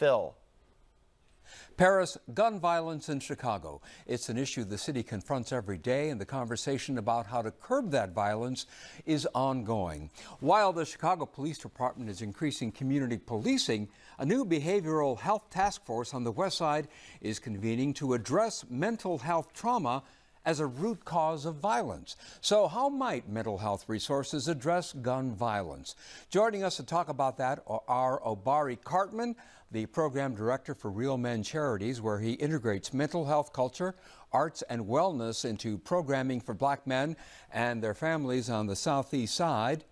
Phil. Paris, gun violence in Chicago. It's an issue the city confronts every day, and the conversation about how to curb that violence is ongoing. While the Chicago Police Department is increasing community policing, a new behavioral health task force on the west side is convening to address mental health trauma as a root cause of violence. So how might mental health resources address gun violence? Joining us to talk about that are Obari Cartman, the program director for Real Men Charities, where he integrates mental health culture, arts, and wellness into programming for Black men and their families on the Southeast Side.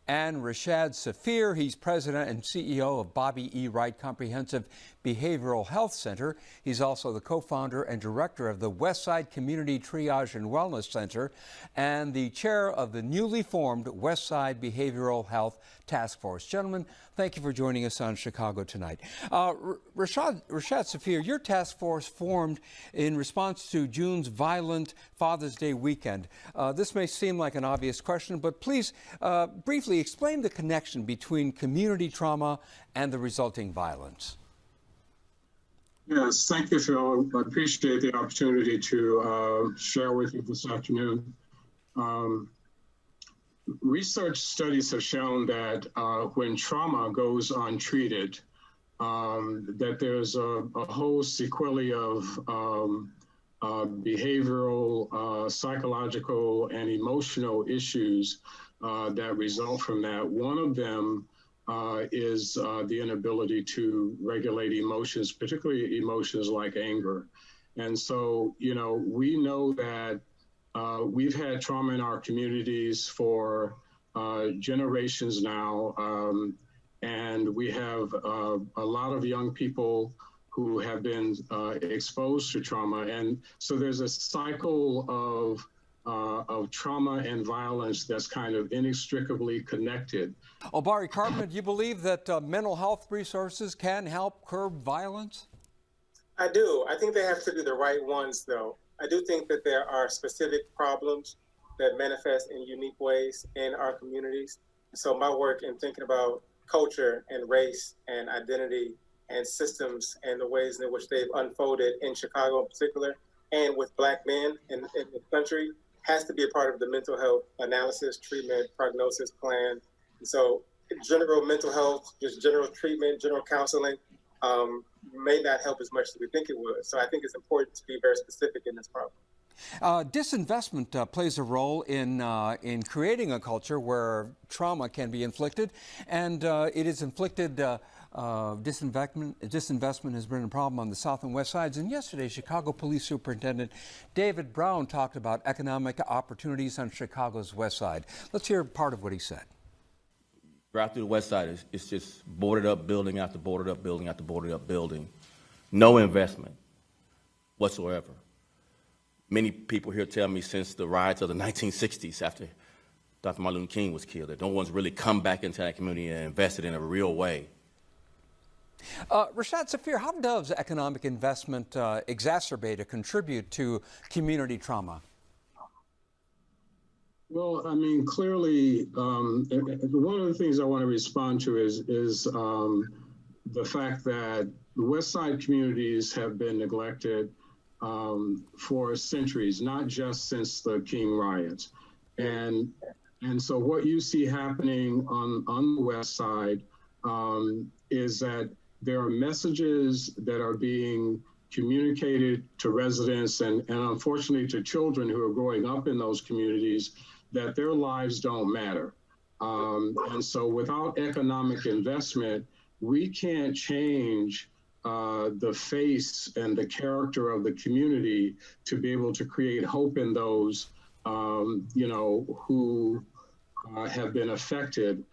And Rashad Safir, he's president and CEO of Bobby E. Wright Comprehensive Behavioral Health Center. He's also the co-founder and director of the Westside Community Triage and Wellness Center and the chair of the newly formed Westside Behavioral Health Task Force. Gentlemen, thank you for joining us on Chicago Tonight. Rashad Safir, your task force formed in response to June's violent Father's Day weekend. This may seem like an obvious question, but please briefly explain the connection between community trauma and the resulting violence. Yes, thank you, Phil. I appreciate the opportunity to share with you this afternoon. Research studies have shown that when trauma goes untreated, that there's a whole sequelae of behavioral, psychological, and emotional issues that result from that. One of them is the inability to regulate emotions, particularly emotions like anger. And so, you know, we know that we've had trauma in our communities for generations now, and we have a lot of young people who have been exposed to trauma. And so there's a cycle of trauma and violence that's kind of inextricably connected. Obari Cartman, do you believe that mental health resources can help curb violence? I do. I think they have to be the right ones, though. I do think that there are specific problems that manifest in unique ways in our communities. So my work in thinking about culture and race and identity and systems and the ways in which they've unfolded in Chicago in particular, and with Black men in the country, has to be a part of the mental health analysis, treatment, prognosis plan. And so general mental health, just general treatment, general counseling may not help as much as we think it would. So I think it's important to be very specific in this problem. Disinvestment plays a role in creating a culture where trauma can be inflicted, and it is inflicted. Disinvestment has been a problem on the South and West Sides. And yesterday, Chicago Police Superintendent David Brown talked about economic opportunities on Chicago's West Side. Let's hear part of what he said. Right through the West Side, it's just boarded up building after boarded up building after boarded up building. No investment whatsoever. Many people here tell me since the riots of the 1960s, after Dr. Martin Luther King was killed, that no one's really come back into that community and invested in a real way. Rashad Safir, how does economic investment exacerbate or contribute to community trauma? Well, I mean, clearly, one of the things I want to respond to is the fact that the West Side communities have been neglected for centuries, not just since the King riots. And so what you see happening on the West Side is that there are messages that are being communicated to residents and unfortunately to children who are growing up in those communities that their lives don't matter. And so without economic investment, we can't change the face and the character of the community to be able to create hope in those, you know, who have been affected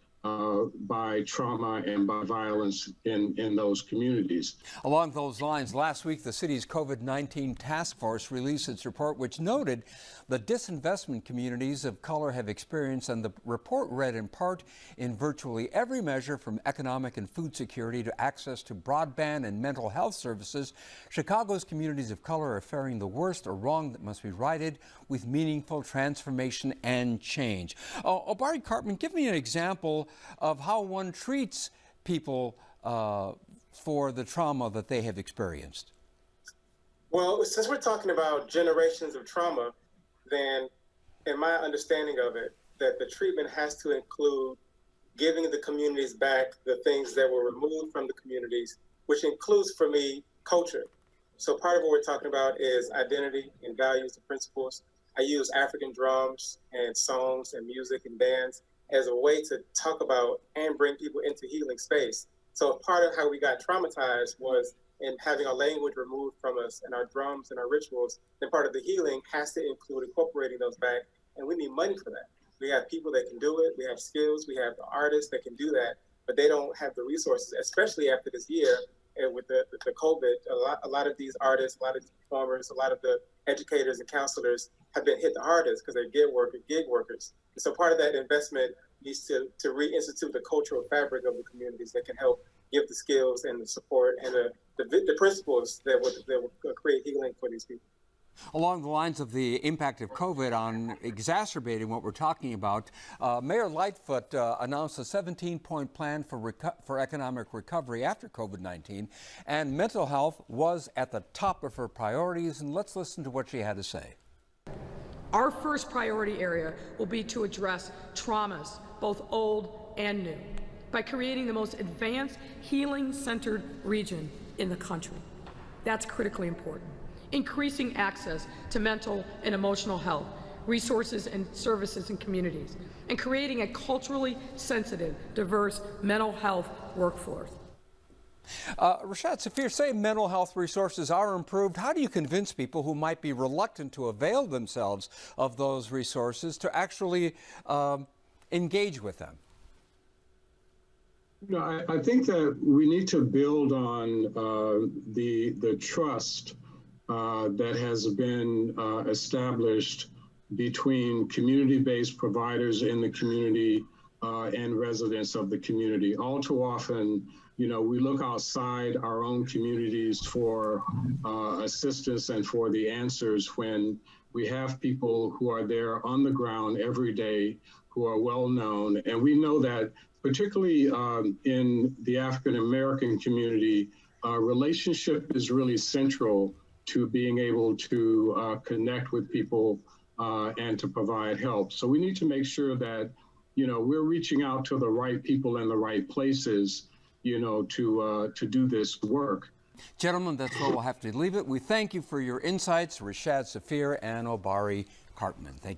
by trauma and by violence in those communities. Along those lines, last week the city's COVID-19 task force released its report, which noted the disinvestment communities of color have experienced, and the report read in part, in virtually every measure from economic and food security to access to broadband and mental health services, Chicago's communities of color are faring the worst, a wrong that must be righted with meaningful transformation and change. Obari Cartman, give me an example of how one treats people for the trauma that they have experienced? Well, since we're talking about generations of trauma, then in my understanding of it, that the treatment has to include giving the communities back the things that were removed from the communities, which includes for me culture. So part of what we're talking about is identity and values and principles. I use African drums and songs and music and bands as a way to talk about and bring people into healing space. So part of how we got traumatized was in having our language removed from us and our drums and our rituals. Then part of the healing has to include incorporating those back, and we need money for that. We have people that can do it, we have skills, we have the artists that can do that, but they don't have the resources, especially after this year and with the COVID. A lot of these artists, a lot of these performers, a lot of the educators and counselors have been hit the hardest because they're gig workers. And so part of that investment needs to reinstitute the cultural fabric of the communities that can help give the skills and the support and the principles that would create healing for these people. Along the lines of the impact of COVID on exacerbating what we're talking about, Mayor Lightfoot announced a 17-point plan for economic recovery after COVID-19, and mental health was at the top of her priorities. And let's listen to what she had to say. Our first priority area will be to address traumas, both old and new, by creating the most advanced healing-centered region in the country. That's critically important. Increasing access to mental and emotional health, resources and services in communities, and creating a culturally sensitive, diverse mental health workforce. Rashad Safir, say mental health resources are improved. How do you convince people who might be reluctant to avail themselves of those resources to actually engage with them? You know, I think that we need to build on the trust that has been established between community-based providers in the community and residents of the community. All too often, you know, we look outside our own communities for assistance and for the answers when we have people who are there on the ground every day, who are well known. And we know that particularly in the African American community, relationship is really central to being able to connect with people and to provide help. So we need to make sure that, you know, we're reaching out to the right people in the right places, you know, to do this work. Gentlemen, that's where we'll have to leave it. We thank you for your insights, Rashad Safir and Obari Cartman. Thank you.